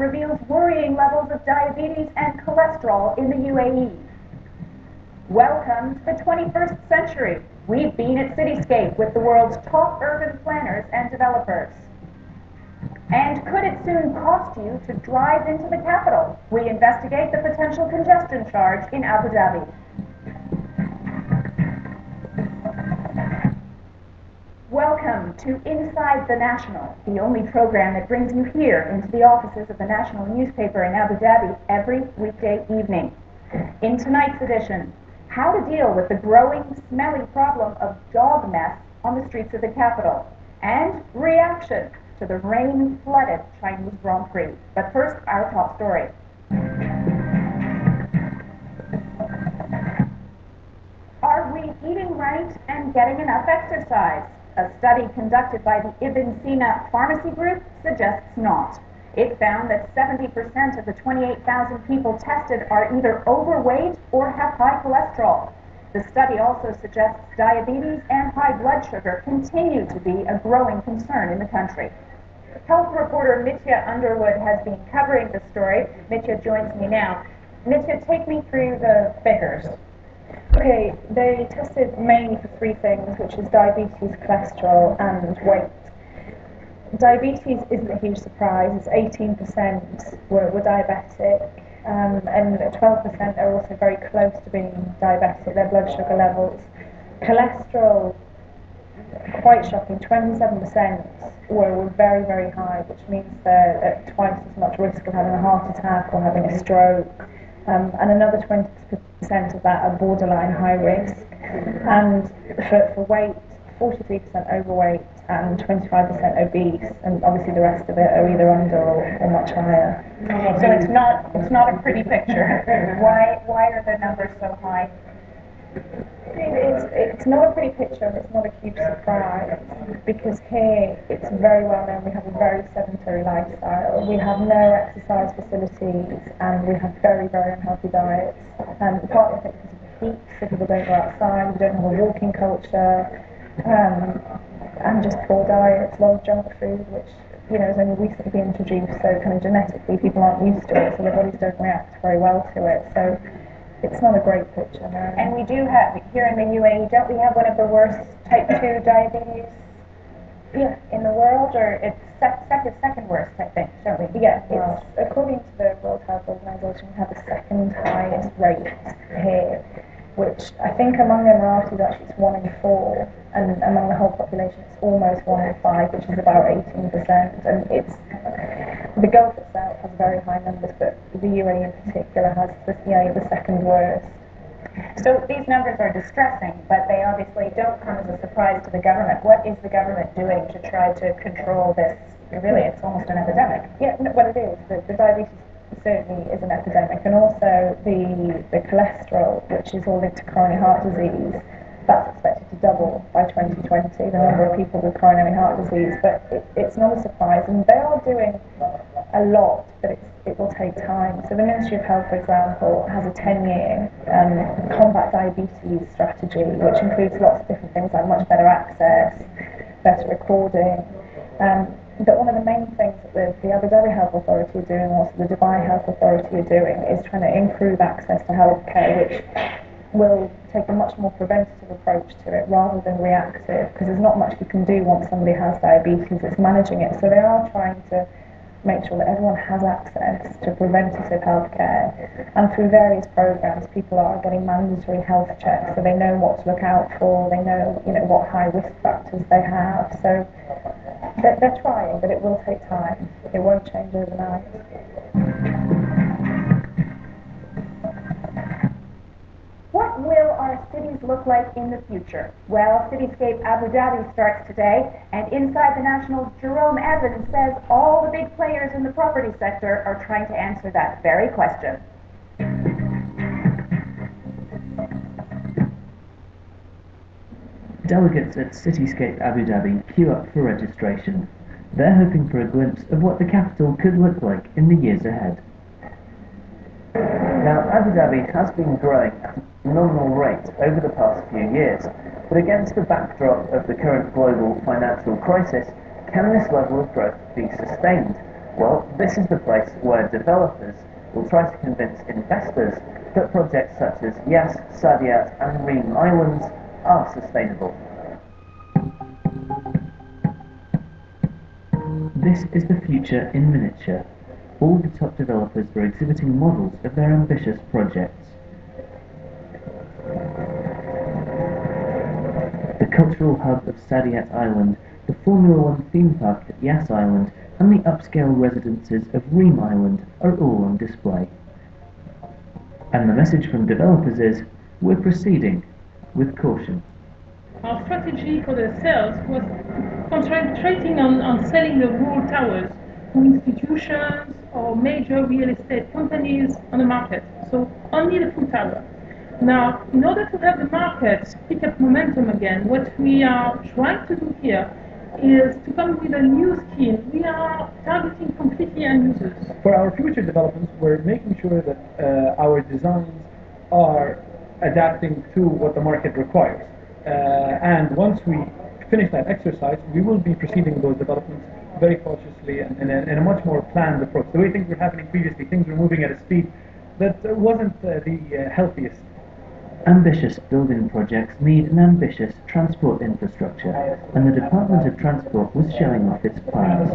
reveals worrying levels of diabetes and cholesterol in the UAE. Welcome to the 21st century. We've been at Cityscape with the world's top urban planners and developers. And could it soon cost you to drive into the capital? We investigate the potential congestion charge in Abu Dhabi. Welcome to Inside the National, the only program that brings you here into the offices of the national newspaper in Abu Dhabi every weekday evening. In tonight's edition, how to deal with the growing, smelly problem of dog mess on the streets of the capital, and reaction to the rain-flooded Chinese Grand Prix. But first, our top story. Are we eating right and getting enough exercise? A study conducted by the Ibn Sina Pharmacy Group suggests not. It found that 70% of the 28,000 people tested are either overweight or have high cholesterol. The study also suggests diabetes and high blood sugar continue to be a growing concern in the country. Health reporter Mitya Underwood has been covering the story. Mitya joins me now. Mitya, take me through the figures. Okay, they tested mainly for three things, which is diabetes, cholesterol, and weight. Diabetes isn't a huge surprise. It's 18% were diabetic, and 12% are also very close to being diabetic, their blood sugar levels. Cholesterol, quite shocking, 27% were very, very high, which means they're at twice as much risk of having a heart attack or having a stroke. And another 20% of that are borderline high risk. And for weight, 43% overweight and 25% obese, and obviously the rest of it are either under or much higher. So it's not a pretty picture. Why are the numbers so high? It's not a pretty picture, and it's not a huge surprise, because here it's very well known we have a very sedentary lifestyle. We have no exercise facilities, and we have very, very unhealthy diets. And partly I think because of the heat, so people don't go outside, we don't have a walking culture, and just poor diets, a lot of junk food, which has only recently been introduced, so kind of genetically people aren't used to it, so their bodies don't react very well to it. So it's not a great picture, no. And we do have, here in the UAE, don't we have one of the worst type 2 diabetes in the world? Or it's second worst, I think, don't we? Yeah, it's, according to the World Health Organization, we have the second highest rate here, which I think among Emiratis actually it's 1 in 4, and among the whole population it's almost 1 in 5, which is about 18%. And the Gulf itself has very high numbers, but the UAE in particular has the second worst. So these numbers are distressing, but they obviously don't come as a surprise to the government. What is the government doing to try to control this? Really, it's almost an epidemic. Yeah, well it is. The diabetes certainly is an epidemic, and also the cholesterol, which is all linked to coronary heart disease, that's expected to double by 2020, the number of people with coronary heart disease. But it's not a surprise, and they are doing a lot, but it will take time. So the Ministry of Health, for example, has a 10-year combat diabetes strategy, which includes lots of different things like much better access, better recording. But one of the main things that the Abu Dhabi Health Authority are doing, also the Dubai Health Authority are doing, is trying to improve access to healthcare, which will take a much more preventative approach to it rather than reactive, because there's not much you can do once somebody has diabetes. It's managing it. So they are trying to make sure that everyone has access to preventative healthcare, and through various programs people are getting mandatory health checks, so they know what to look out for, they know what high risk factors they have. So they're trying, but it will take time. It won't change overnight. What will our cities look like in the future? Well, Cityscape Abu Dhabi starts today, and Inside the National's Jerome Evans says all the big players in the property sector are trying to answer that very question. Delegates at Cityscape Abu Dhabi queue up for registration. They're hoping for a glimpse of what the capital could look like in the years ahead. Now, Abu Dhabi has been growing at a phenomenal rate over the past few years, but against the backdrop of the current global financial crisis, can this level of growth be sustained? Well, this is the place where developers will try to convince investors that projects such as Yas, Saadiyat and Reem Islands are sustainable. This is the future in miniature. All the top developers are exhibiting models of their ambitious projects. The cultural hub of Saadiyat Island, the Formula One theme park at Yas Island, and the upscale residences of Reem Island are all on display. And the message from developers is, we're proceeding with caution. Our strategy for the sales was concentrating on selling the rural towers to institutions or major real estate companies on the market, so only the full tower. Now, in order to have the market pick up momentum again, what we are trying to do here is to come with a new scheme. We are targeting completely end users. For our future developments, we're making sure that our designs are adapting to what the market requires. And once we finish that exercise, we will be proceeding with those developments very cautiously and in a much more planned approach. The way things were happening previously, things were moving at a speed that wasn't the healthiest. Ambitious building projects need an ambitious transport infrastructure, and the Department of Transport was showing off its plans.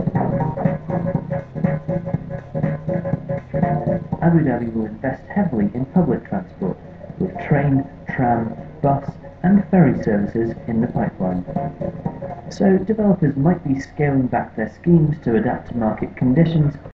Abu Dhabi will invest heavily in public transport, with train, tram, bus and ferry services in the pipeline. So developers might be scaling back their schemes to adapt to market conditions,